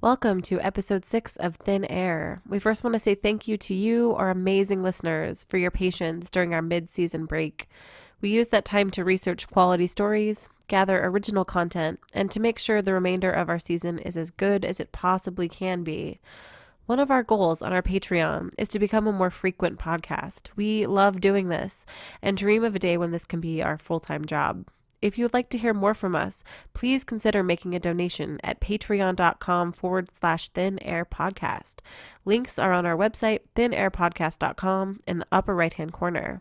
Welcome to episode 6 of Thin Air. We first want to say thank you to you, our amazing listeners, for your patience during our mid-season break. We used that time to research quality stories, gather original content, and to make sure the remainder of our season is as good as it possibly can be. One of our goals on our Patreon is to become a more frequent podcast. We love doing this and dream of a day when this can be our full-time job. If you would like to hear more from us, please consider making a donation at patreon.com/thinairpodcast. Links are on our website, thinairpodcast.com, in the upper right-hand corner.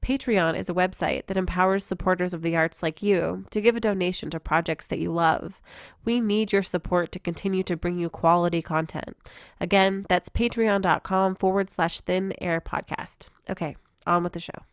Patreon is a website that empowers supporters of the arts like you to give a donation to projects that you love. We need your support to continue to bring you quality content. Again, that's patreon.com/thinairpodcast. Okay, on with the show.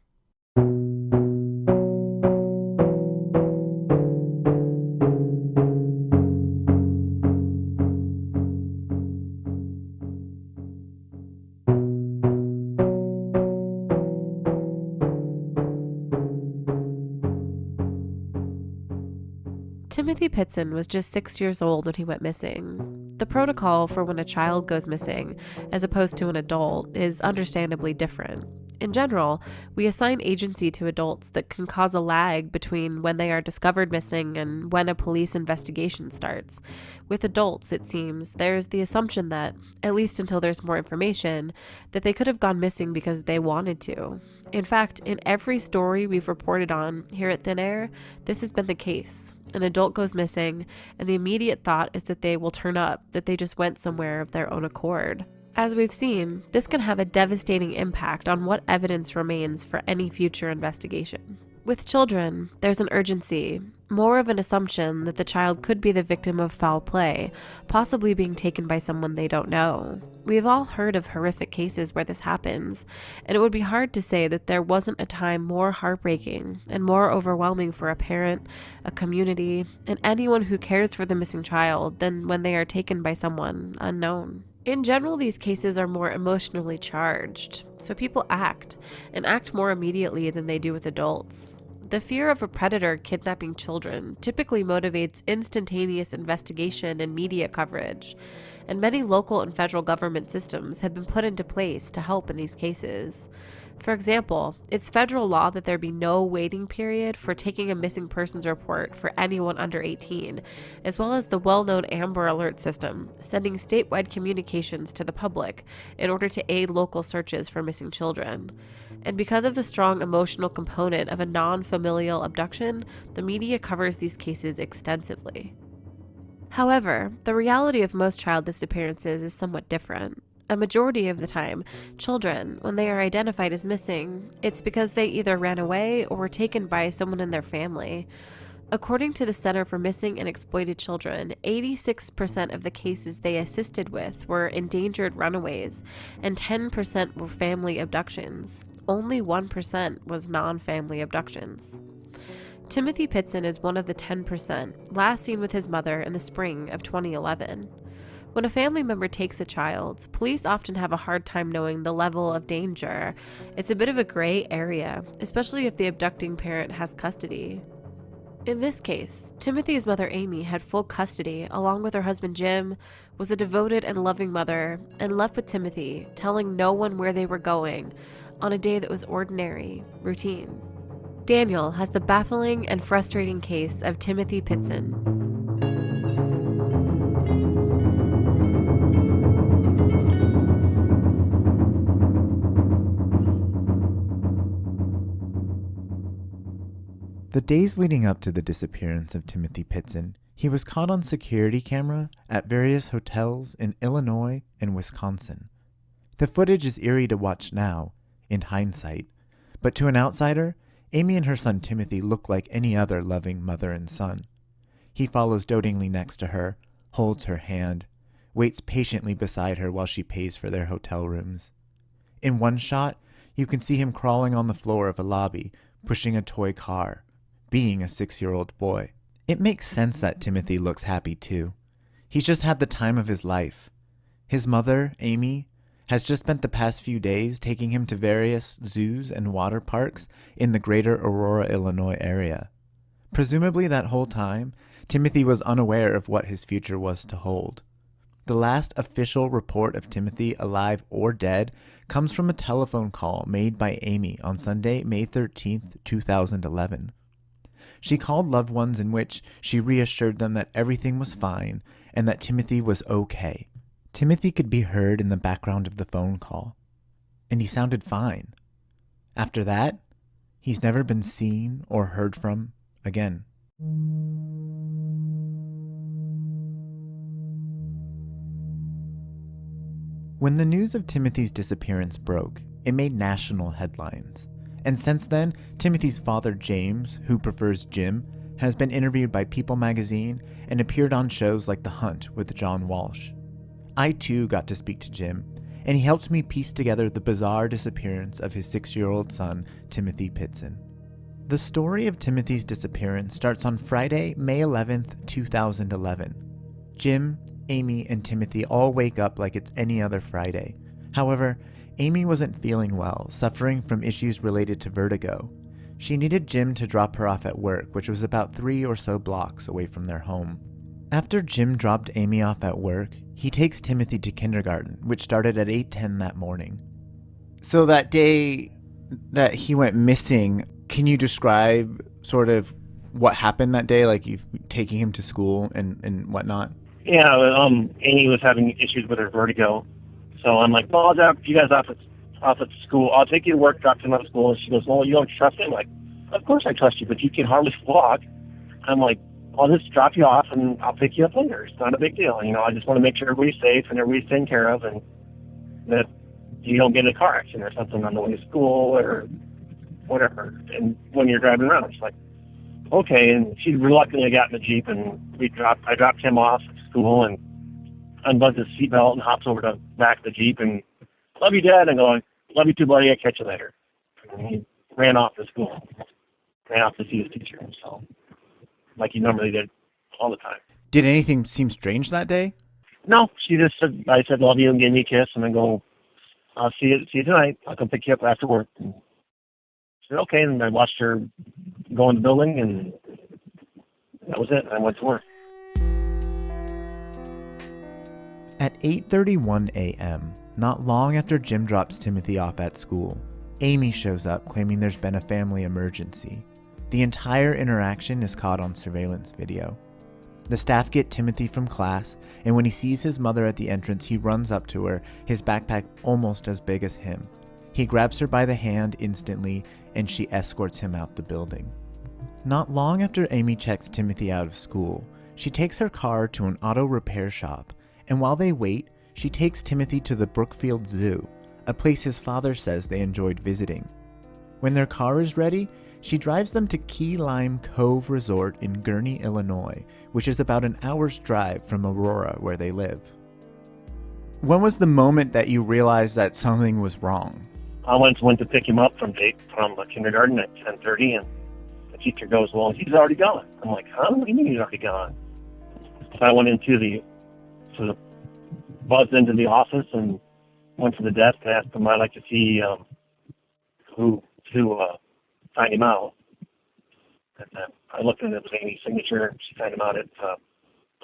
Timmothy Pitzen was just 6 years old when he went missing. The protocol for when a child goes missing, as opposed to an adult, is understandably different. In general, we assign agency to adults that can cause a lag between when they are discovered missing and when a police investigation starts. With adults, it seems, there's the assumption that, at least until there's more information, that they could have gone missing because they wanted to. In fact, in every story we've reported on here at Thin Air, this has been the case. An adult goes missing, and the immediate thought is that they will turn up, that they just went somewhere of their own accord. As we've seen, this can have a devastating impact on what evidence remains for any future investigation. With children, there's an urgency, more of an assumption that the child could be the victim of foul play, possibly being taken by someone they don't know. We've all heard of horrific cases where this happens, and it would be hard to say that there wasn't a time more heartbreaking and more overwhelming for a parent, a community, and anyone who cares for the missing child than when they are taken by someone unknown. In general, these cases are more emotionally charged, so people act, and act more immediately than they do with adults. The fear of a predator kidnapping children typically motivates instantaneous investigation and media coverage, and many local and federal government systems have been put into place to help in these cases. For example, it's federal law that there be no waiting period for taking a missing persons report for anyone under 18, as well as the well-known Amber Alert system, sending statewide communications to the public in order to aid local searches for missing children. And because of the strong emotional component of a non-familial abduction, the media covers these cases extensively. However, the reality of most child disappearances is somewhat different. A majority of the time, children, when they are identified as missing, it's because they either ran away or were taken by someone in their family. According to the Center for Missing and Exploited Children, 86% of the cases they assisted with were endangered runaways, and 10% were family abductions. Only 1% was non-family abductions. Timmothy Pitzen is one of the 10%, last seen with his mother in the spring of 2011. When a family member takes a child, police often have a hard time knowing the level of danger. It's a bit of a gray area, especially if the abducting parent has custody. In this case, Timothy's mother Amy had full custody along with her husband Jim, was a devoted and loving mother, and left with Timothy, telling no one where they were going, on a day that was ordinary, routine. Daniel has the baffling and frustrating case of Timmothy Pitzen. The days leading up to the disappearance of Timmothy Pitzen, he was caught on security camera at various hotels in Illinois and Wisconsin. The footage is eerie to watch now, in hindsight, but to an outsider, Amy and her son Timothy look like any other loving mother and son. He follows dotingly next to her, holds her hand, waits patiently beside her while she pays for their hotel rooms. In one shot, you can see him crawling on the floor of a lobby, pushing a toy car, being a 6-year-old boy. It makes sense that Timothy looks happy too. He's just had the time of his life. His mother, Amy, has just spent the past few days taking him to various zoos and water parks in the greater Aurora, Illinois area. Presumably that whole time, Timothy was unaware of what his future was to hold. the last official report of Timothy alive or dead comes from a telephone call made by Amy on Sunday, May 13th, 2011. She called loved ones in which she reassured them that everything was fine and that Timothy was okay. Timothy could be heard in the background of the phone call, and he sounded fine. After that, he's never been seen or heard from again. When the news of Timothy's disappearance broke, it made national headlines. And since then, Timothy's father, James, who prefers Jim, has been interviewed by People magazine and appeared on shows like The Hunt with John Walsh. I too got to speak to Jim, and he helped me piece together the bizarre disappearance of his 6-year-old son, Timmothy Pitzen. The story of Timothy's disappearance starts on Friday, May 11th, 2011. Jim, Amy, and Timothy all wake up like it's any other Friday. However, Amy wasn't feeling well, suffering from issues related to vertigo. She needed Jim to drop her off at work, which was about 3 or so blocks away from their home. After Jim dropped Amy off at work, he takes Timothy to kindergarten, which started at 8:10 that morning. So that day that he went missing, can you describe sort of what happened that day, like you taking him to school and whatnot? Yeah, Amy was having issues with her vertigo. So I'm like, well, I'll drop you guys off at school. I'll take you to work, drop him out of school. And she goes, well, you don't trust me? I'm like, of course I trust you, but you can hardly walk. I'm like, I'll just drop you off and I'll pick you up later. It's not a big deal. You know, I just want to make sure everybody's safe and everybody's taken care of and that you don't get in a car accident or something on the way to school or whatever. And when you're driving around, she's like, okay. And she reluctantly got in the Jeep and I dropped him off at school and unbuttons his seatbelt and hops over to the back of the Jeep and, love you, Dad. And going, love you too, buddy. I'll catch you later. And he ran off to school, ran off to see his teacher. So, like he normally did all the time. Did anything seem strange that day? No, she just said, I said, love you, and gave me a kiss, and then go, I'll see you tonight. I'll come pick you up after work. And she said, okay, and I watched her go in the building, and that was it. I went to work. At 8:31 a.m., not long after Jim drops Timothy off at school, Amy shows up claiming there's been a family emergency. The entire interaction is caught on surveillance video. The staff get Timothy from class, and when he sees his mother at the entrance, he runs up to her, his backpack almost as big as him. He grabs her by the hand instantly, and she escorts him out the building. Not long after Amy checks Timothy out of school, she takes her car to an auto repair shop, and while they wait, she takes Timothy to the Brookfield Zoo, a place his father says they enjoyed visiting. When their car is ready, she drives them to Key Lime Cove Resort in Gurnee, Illinois, which is about an hour's drive from Aurora, where they live. When was the moment that you realized that something was wrong? I went to pick him up from kindergarten at 10:30, and the teacher goes, well, he's already gone. I'm like, huh? What do you mean he's already gone? So I went buzzed into the office and went to the desk and asked him, I'd like to see who signed him out. And I looked and it was Amy's signature. She signed him out at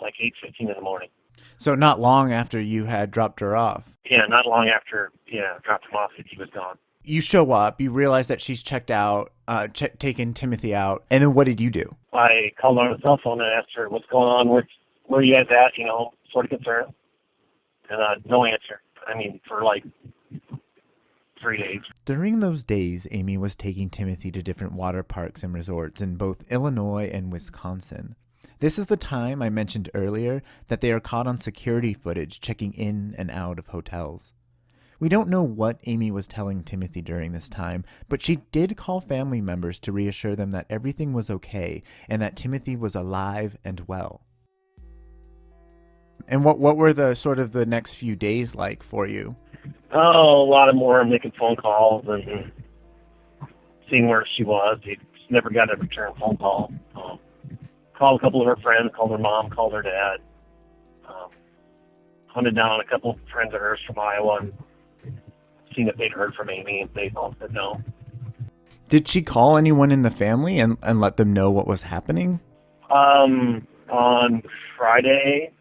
like 8:15 in the morning. So not long after you had dropped her off? Yeah, not long after, dropped him off, he was gone. You show up, you realize that she's checked out, taken Timothy out, and then what did you do? I called her on the cell phone and asked her, what's going on, where are you guys at, sort of concerned. And no answer. I mean, for like 3 days. During those days, Amy was taking Timothy to different water parks and resorts in both Illinois and Wisconsin. This is the time I mentioned earlier that they are caught on security footage checking in and out of hotels. We don't know what Amy was telling Timothy during this time, but she did call family members to reassure them that everything was okay and that Timothy was alive and well. And what were the sort of the next few days like for you? Oh, a lot more making phone calls and seeing where she was. He never got a return phone call. Called a couple of her friends, called her mom, called her dad. Hunted down a couple of friends of hers from Iowa and seen if they'd heard from Amy, and they all said no. Did she call anyone in the family and let them know what was happening? On Friday,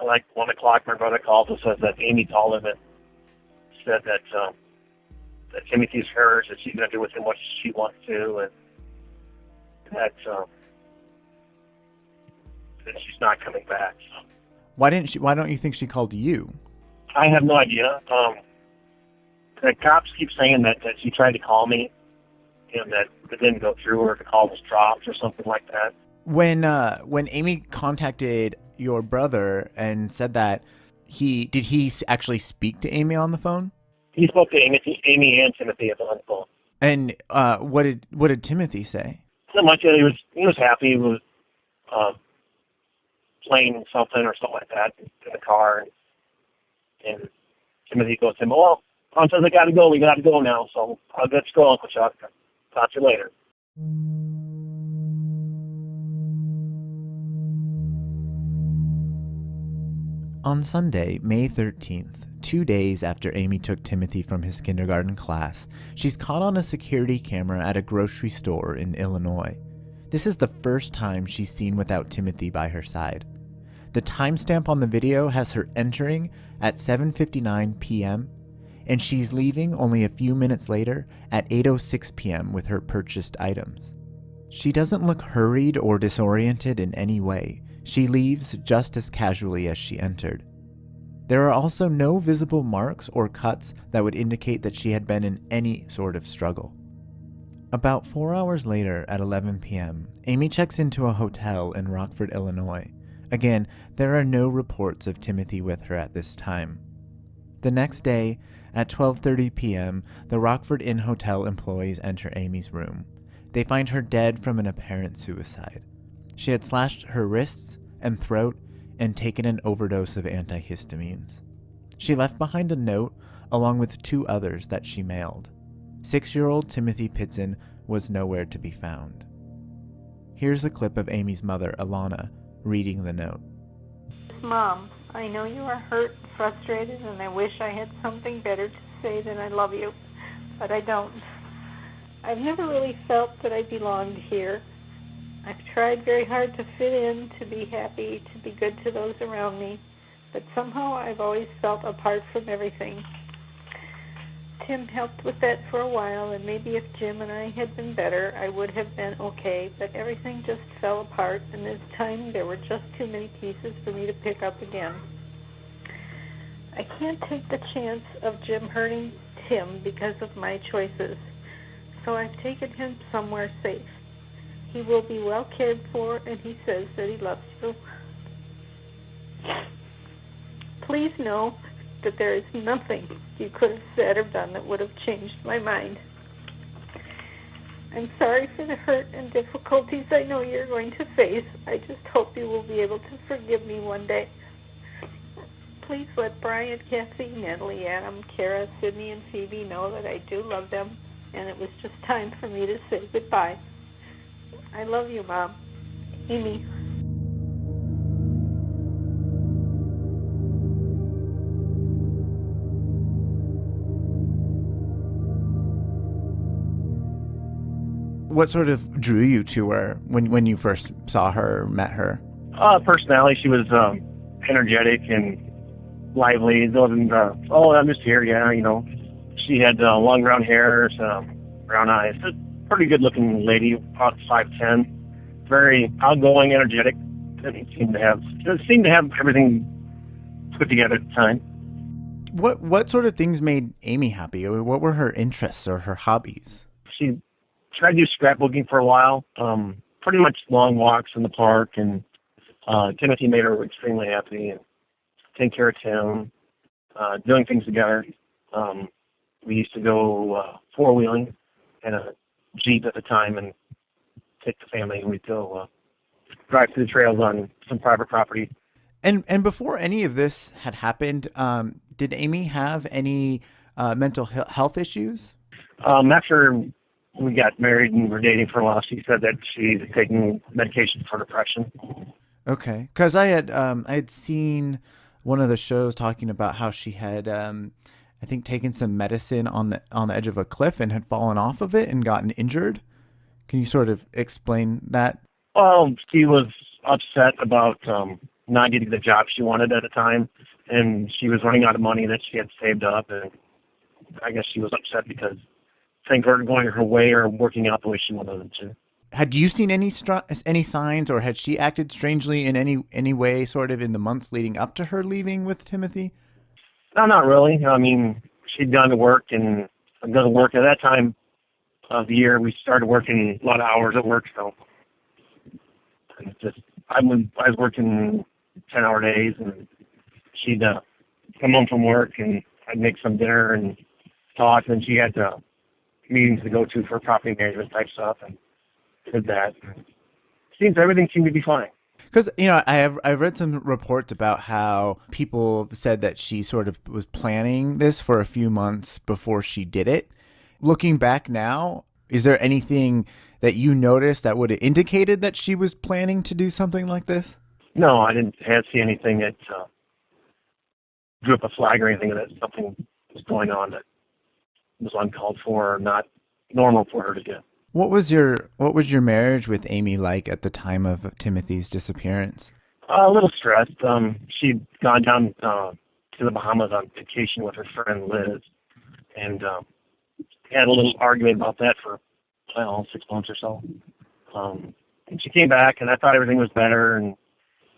like 1 o'clock, my brother calls and says that Amy called him and said that that Timothy's hers, that she's going to do with him what she wants to, and that that she's not coming back. So Why don't you think she called you? I have no idea. The cops keep saying that she tried to call me, and that it didn't go through, or the call was dropped, or something like that. When Amy contacted your brother and said that, did he actually speak to Amy on the phone? He spoke to Amy and Timothy at the phone. And what did Timothy say? Not much. He was happy. He was playing something or something like that in the car, and Timothy goes to him, "Well, Tom says I got to go. We got to go now. So let's go, Uncle Chuck. Talk to you later." On Sunday, May 13th, 2 days after Amy took Timothy from his kindergarten class, she's caught on a security camera at a grocery store in Illinois. This is the first time she's seen without Timothy by her side. The timestamp on the video has her entering at 7:59 p.m., and she's leaving only a few minutes later at 8:06 p.m. with her purchased items. She doesn't look hurried or disoriented in any way. She leaves just as casually as she entered. There are also no visible marks or cuts that would indicate that she had been in any sort of struggle. About 4 hours later at 11 p.m., Amy checks into a hotel in Rockford, Illinois. Again, there are no reports of Timothy with her at this time. The next day, at 12:30 p.m., the Rockford Inn Hotel employees enter Amy's room. They find her dead from an apparent suicide. She had slashed her wrists and throat and taken an overdose of antihistamines. She left behind a note along with 2 others that she mailed. 6-year-old Timmothy Pitzen was nowhere to be found. Here's a clip of Amy's mother, Alana, reading the note. Mom, I know you are hurt and frustrated, and I wish I had something better to say than I love you, but I don't. I've never really felt that I belonged here. I've tried very hard to fit in, to be happy, to be good to those around me, but somehow I've always felt apart from everything. Tim helped with that for a while, and maybe if Jim and I had been better, I would have been okay, but everything just fell apart, and this time there were just too many pieces for me to pick up again. I can't take the chance of Jim hurting Tim because of my choices, so I've taken him somewhere safe. He will be well cared for, and he says that he loves you. Please know that there is nothing you could have said or done that would have changed my mind. I'm sorry for the hurt and difficulties I know you're going to face. I just hope you will be able to forgive me one day. Please let Brian, Kathy, Natalie, Adam, Kara, Sydney, and Phoebe know that I do love them, and it was just time for me to say goodbye. I love you, Mom. Amy. What sort of drew you to her when you first saw her or met her? Personality, she was energetic and lively. It wasn't, oh, I'm just here, yeah, you know. She had long brown hair, brown eyes. A pretty good-looking lady, about 5'10", very outgoing, energetic. Didn't seem to have everything put together at the time. What sort of things made Amy happy? What were her interests or her hobbies? She tried to do scrapbooking for a while, pretty much long walks in the park, and Timothy made her extremely happy, and taking care of Tim, doing things together. We used to go four-wheeling in a Jeep at the time and take the family, and we'd go drive through the trails on some private property. And before any of this had happened, did Amy have any mental health issues? After we got married and were dating for a while, she said that she's taking medication for depression. Okay, because I had seen one of the shows talking about how she had I think taken some medicine on the edge of a cliff and had fallen off of it and gotten injured. Can you sort of explain that? Well, she was upset about not getting the job she wanted at the time, and she was running out of money that she had saved up, and I guess she was upset because things weren't going her way or working out the way she wanted them to. Had you seen any signs, or had she acted strangely in any way, sort of in the months leading up to her leaving with Timothy? No, not really. I mean, she'd gone to work, and I'd gone to work at that time of the year. We started working a lot of hours at work, so I was working 10-hour days, and she'd come home from work, and I'd make some dinner and talk, and she had meetings to go to for property management type stuff, and did that. Everything seemed to be fine. Because, I've read some reports about how people said that she sort of was planning this for a few months before she did it. Looking back now, is there anything that you noticed that would have indicated that she was planning to do something like this? No, I didn't see anything that drew up a flag or anything that something was going on that was uncalled for or not normal for her to do. What was your marriage with Amy like at the time of Timothy's disappearance? A little stressed. She'd gone down to the Bahamas on vacation with her friend Liz, and had a little argument about that for 6 months or so. And she came back, and I thought everything was better, and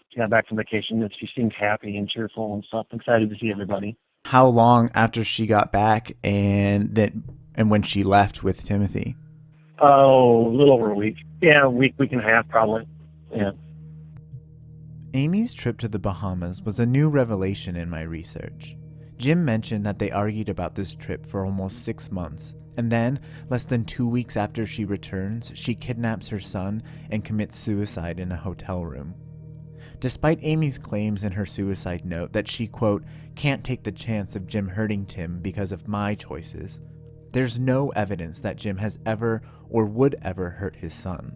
she got back from vacation, and she seemed happy and cheerful and stuff, excited to see everybody. How long after she got back and when she left with Timothy? Oh, a little over a week. Yeah, a week and a half probably. Yeah. Amy's trip to the Bahamas was a new revelation in my research. Jim mentioned that they argued about this trip for almost 6 months, and then, less than 2 weeks after she returns, she kidnaps her son and commits suicide in a hotel room. Despite Amy's claims in her suicide note that she, quote, can't take the chance of Jim hurting Tim because of my choices, there's no evidence that Jim has ever or would ever hurt his son.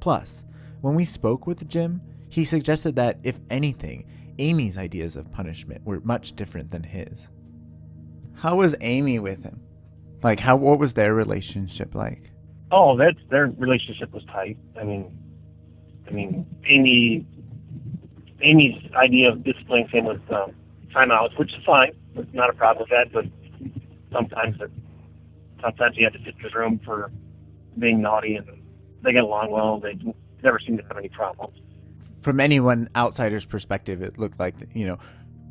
Plus, when we spoke with Jim, he suggested that, if anything, Amy's ideas of punishment were much different than his. How was Amy with him? What was their relationship like? Oh, their relationship was tight. I mean, Amy's idea of disciplining him was timeouts, which is fine. There's not a problem with that, but sometimes you have to sit in his room for being naughty, and they get along well. They never seem to have any problems. From anyone outsider's perspective, it looked like,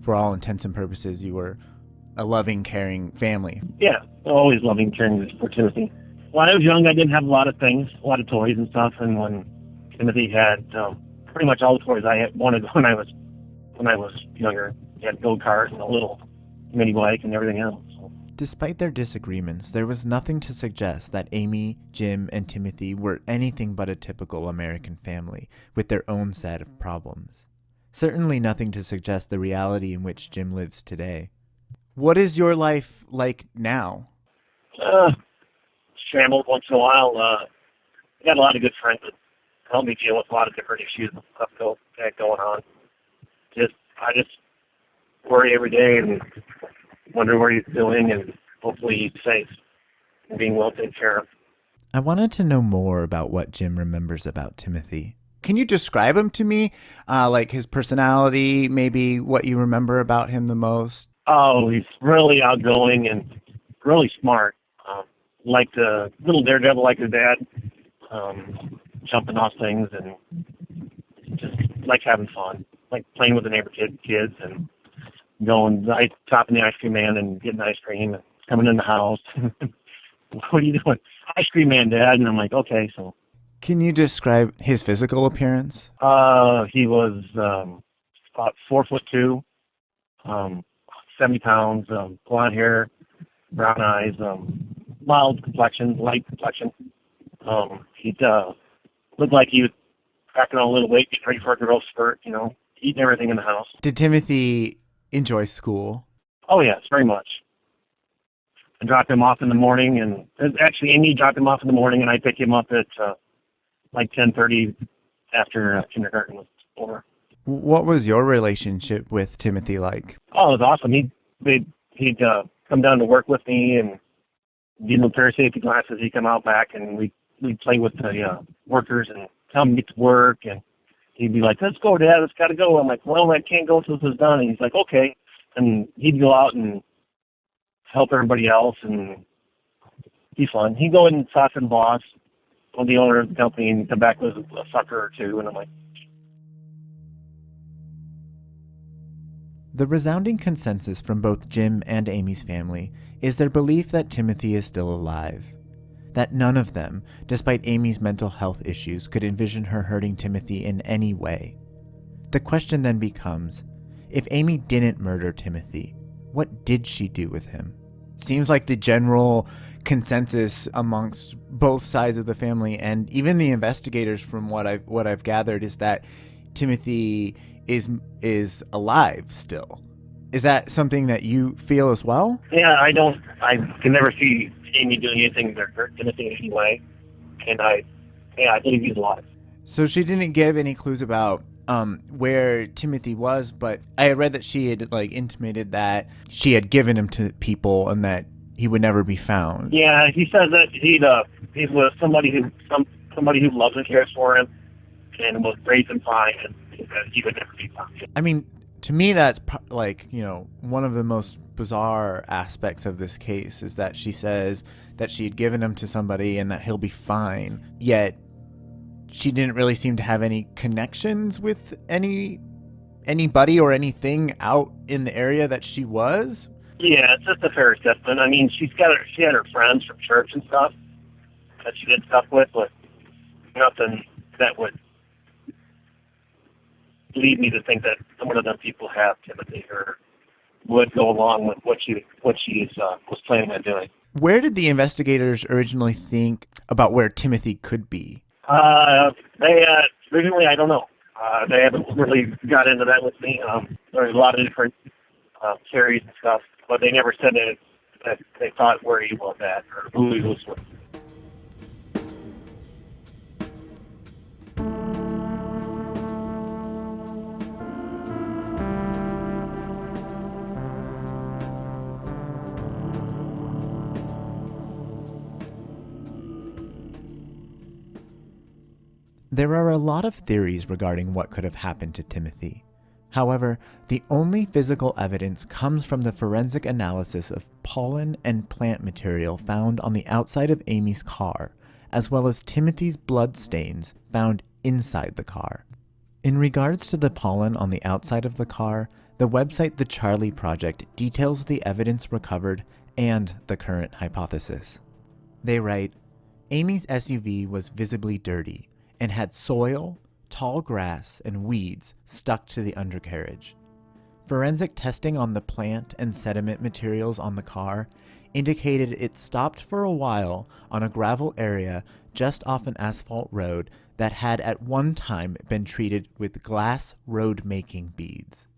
for all intents and purposes, you were a loving, caring family. Yeah, always loving, caring for Timothy. When I was young, I didn't have a lot of things, a lot of toys and stuff, and when Timothy had pretty much all the toys I wanted when I was younger. He had a go-kart and a little mini bike and everything else. Despite their disagreements, there was nothing to suggest that Amy, Jim, and Timothy were anything but a typical American family with their own set of problems. Certainly nothing to suggest the reality in which Jim lives today. What is your life like now? Shambled once in a while. I got a lot of good friends that help me deal with a lot of different issues and stuff going on. I just worry every day and wonder where he's doing, and hopefully he's safe and being well taken care of. I wanted to know more about what Jim remembers about Timothy. Can you describe him to me? Like his personality, maybe what you remember about him the most? Oh, he's really outgoing and really smart. Like a little daredevil like his dad, jumping off things and just like having fun, like playing with the neighbor kids and topping the ice cream man and getting ice cream and coming in the house. What are you doing? Ice cream man, Dad. And I'm like, okay, so. Can you describe his physical appearance? He was about 4'2", 70 pounds, blonde hair, brown eyes, mild complexion, light complexion. He looked like he was packing on a little weight, getting ready for a growth spurt, eating everything in the house. Did Timothy enjoy school? Oh, yes, very much. I dropped him off in the morning, and actually Amy dropped him off in the morning, and I pick him up at like 10:30 after kindergarten was over. What was your relationship with Timothy like? Oh, it was awesome. He'd come down to work with me and give him a pair of safety glasses. He'd come out back, and we'd play with the workers and tell him to get to work, and he'd be like, let's go, Dad, let's got to go. I'm like, well, I can't go until this is done. And he's like, okay. And he'd go out and help everybody else and be fun. He'd go in and talk to the boss or the owner of the company and come back with a sucker or two. And I'm like, The resounding consensus from both Jim and Amy's family is their belief that Timothy is still alive. That none of them, despite Amy's mental health issues, could envision her hurting Timothy in any way. The question then becomes, if Amy didn't murder Timothy, what did she do with him? Seems like the general consensus amongst both sides of the family and even the investigators, from what I've gathered, is that Timothy is alive still. Is that something that you feel as well? yeah, I can never see Amy doing anything that hurt Timothy in any way. And I believe he's alive. So she didn't give any clues about where Timothy was, but I read that she had intimated that she had given him to people and that he would never be found. Yeah, he says that he's with somebody who loves and cares for him and was raised and fine, and he would never be found. I mean, to me, that's one of the most bizarre aspects of this case is that she says that she had given him to somebody and that he'll be fine, yet she didn't really seem to have any connections with anybody or anything out in the area that she was. Yeah, it's just a fair assessment. I mean, she had her friends from church and stuff that she did stuff with, but nothing that would lead me to think that some of them people have Timothy or would go along with what she was planning on doing. Where did the investigators originally think about where Timothy could be? They originally, I don't know. They haven't really got into that with me. There's a lot of different theories and stuff, but they never said that they thought where he was at or who he was with. There are a lot of theories regarding what could have happened to Timothy. However, the only physical evidence comes from the forensic analysis of pollen and plant material found on the outside of Amy's car, as well as Timothy's blood stains found inside the car. In regards to the pollen on the outside of the car, the website The Charlie Project details the evidence recovered and the current hypothesis. They write, Amy's SUV was visibly dirty and had soil, tall grass, and weeds stuck to the undercarriage. Forensic testing on the plant and sediment materials on the car indicated it stopped for a while on a gravel area just off an asphalt road that had at one time been treated with glass road-making beads.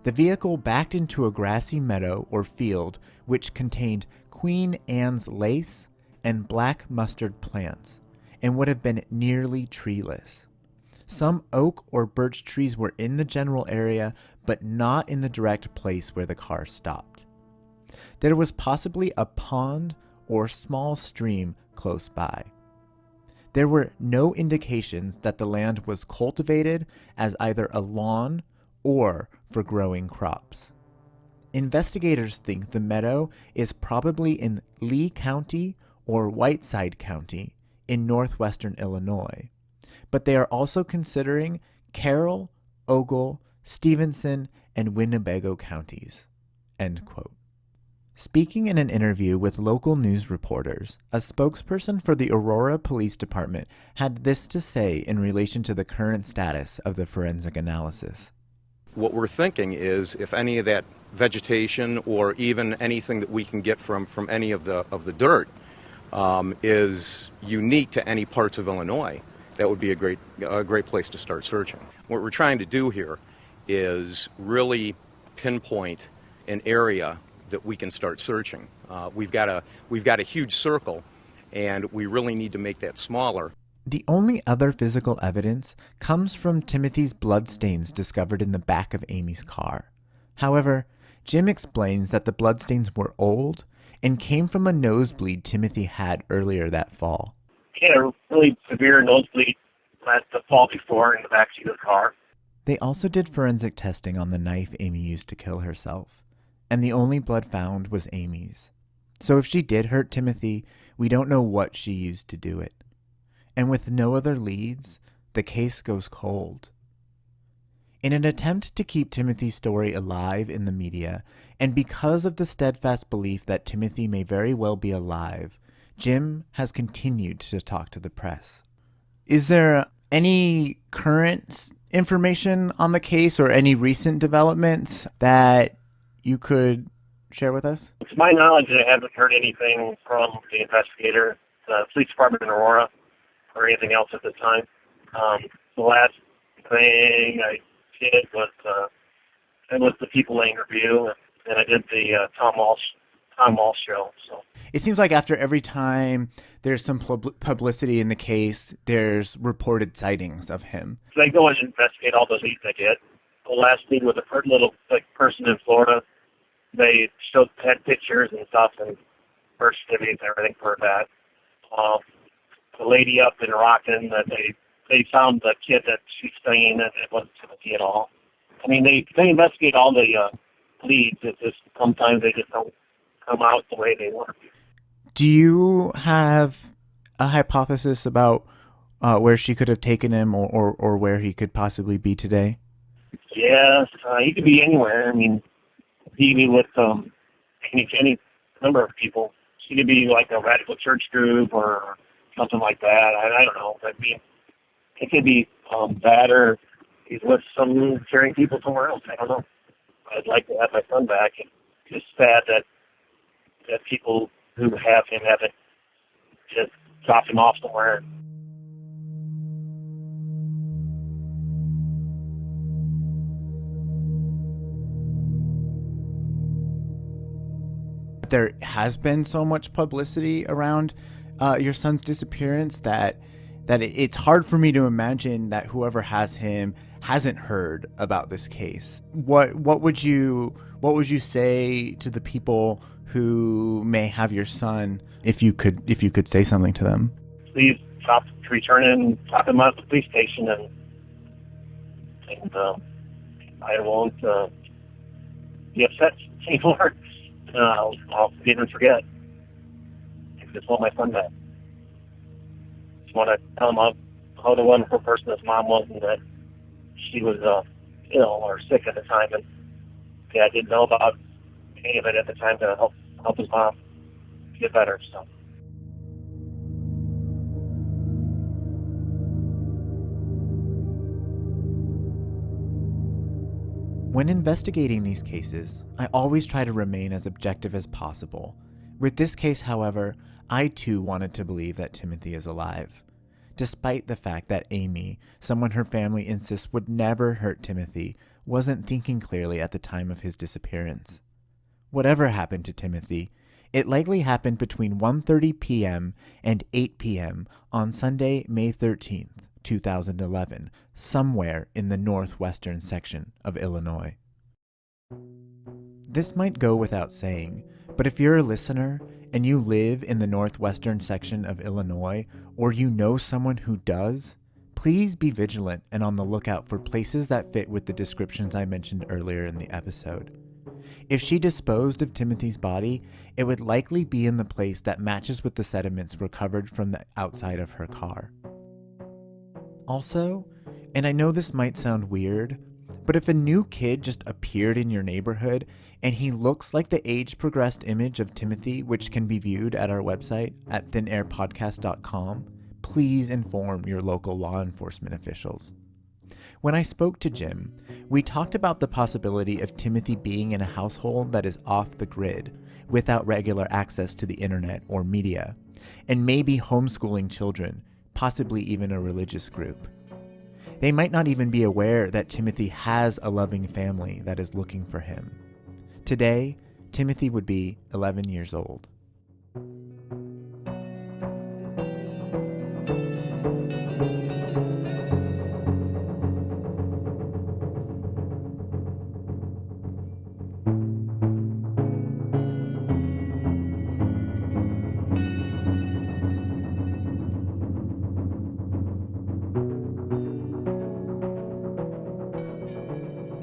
The vehicle backed into a grassy meadow or field which contained Queen Anne's lace and black mustard plants, and would have been nearly treeless. Some oak or birch trees were in the general area, but not in the direct place where the car stopped. There was possibly a pond or small stream close by. There were no indications that the land was cultivated as either a lawn or for growing crops. Investigators think the meadow is probably in Lee County or Whiteside County in northwestern Illinois, but they are also considering Carroll, Ogle, Stevenson, and Winnebago counties. End quote. Speaking in an interview with local news reporters, a spokesperson for the Aurora Police Department had this to say in relation to the current status of the forensic analysis. What we're thinking is if any of that vegetation or even anything that we can get from any of the dirt is unique to any parts of Illinois, that would be a great place to start searching. What we're trying to do here is really pinpoint an area that we can start searching. We've got a huge circle, and we really need to make that smaller. The only other physical evidence comes from Timothy's bloodstains discovered in the back of Amy's car. However, Jim explains that the bloodstains were old and came from a nosebleed Timothy had earlier that fall. He had a really severe nosebleed the fall before in the backseat of the car. They also did forensic testing on the knife Amy used to kill herself, and the only blood found was Amy's. So if she did hurt Timothy, we don't know what she used to do it. And with no other leads, the case goes cold. In an attempt to keep Timothy's story alive in the media, and because of the steadfast belief that Timothy may very well be alive, Jim has continued to talk to the press. Is there any current information on the case or any recent developments that you could share with us? To my knowledge, I haven't heard anything from the investigator, the police department in Aurora, or anything else at this time. The last thing I did was the People interview, and I did the Tom Walsh show. So it seems like after every time there's some publicity in the case, there's reported sightings of him. So they go and investigate all those leads I get. The last lead was a little person in Florida. They had pictures and stuff and birth certificates and everything for that. The lady up in Rockton, that they found the kid that she's staying in, it wasn't Timothy at all. I mean, they investigate all the leads. It's just sometimes they just don't come out the way they want. Do you have a hypothesis about where she could have taken him or where he could possibly be today? Yes, he could be anywhere. I mean, he could be with any number of people. She could be like a radical church group or something like that. I don't know. I mean, it could be that, or he's with some caring people somewhere else. I don't know. I'd like to have my son back. It's just sad that people who have him haven't just dropped him off somewhere. There has been so much publicity around your son's disappearance that it's hard for me to imagine that whoever has him hasn't heard about this case. What would you say to the people who may have your son if you could say something to them? Please return and talk him out at the police station, and I won't be upset anymore. I'll forgive and forget. I just want my son back. Just want to tell him how the wonderful person his mom was, and that she was ill or sick at the time, and I didn't know about any of it at the time to help his mom get better. So. When investigating these cases, I always try to remain as objective as possible. With this case, however, I too wanted to believe that Timothy is alive. Despite the fact that Amy, someone her family insists would never hurt Timothy, wasn't thinking clearly at the time of his disappearance. Whatever happened to Timothy, it likely happened between 1:30 p.m. and 8 p.m. on Sunday, May 13th, 2011, somewhere in the northwestern section of Illinois. This might go without saying, but if you're a listener and you live in the northwestern section of Illinois, or you know someone who does, please be vigilant and on the lookout for places that fit with the descriptions I mentioned earlier in the episode. If she disposed of Timothy's body, it would likely be in the place that matches with the sediments recovered from the outside of her car. Also, and I know this might sound weird, but if a new kid just appeared in your neighborhood and he looks like the age-progressed image of Timothy, which can be viewed at our website at thinairpodcast.com, please inform your local law enforcement officials. When I spoke to Jim, we talked about the possibility of Timothy being in a household that is off the grid, without regular access to the internet or media, and maybe homeschooling children, possibly even a religious group. They might not even be aware that Timothy has a loving family that is looking for him. Today, Timothy would be 11 years old.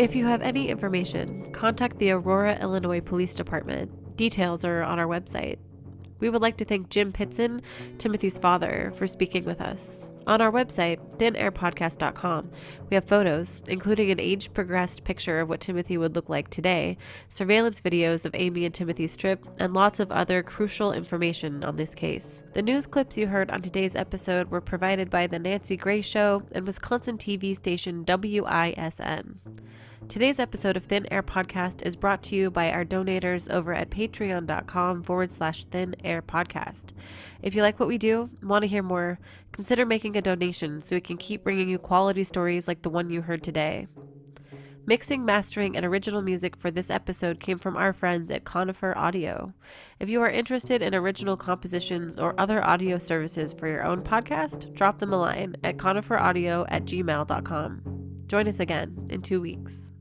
If you have any information, contact the Aurora, Illinois Police Department. Details are on our website. We would like to thank Jim Pitzen, Timothy's father, for speaking with us. On our website, thinairpodcast.com, we have photos, including an age-progressed picture of what Timothy would look like today, surveillance videos of Amy and Timothy's trip, and lots of other crucial information on this case. The news clips you heard on today's episode were provided by The Nancy Gray Show and Wisconsin TV station WISN. Today's episode of Thin Air Podcast is brought to you by our donators over at patreon.com/Thin Air Podcast. If you like what we do and want to hear more, consider making a donation so we can keep bringing you quality stories like the one you heard today. Mixing, mastering, and original music for this episode came from our friends at Conifer Audio. If you are interested in original compositions or other audio services for your own podcast, drop them a line at coniferaudio@gmail.com. Join us again in 2 weeks.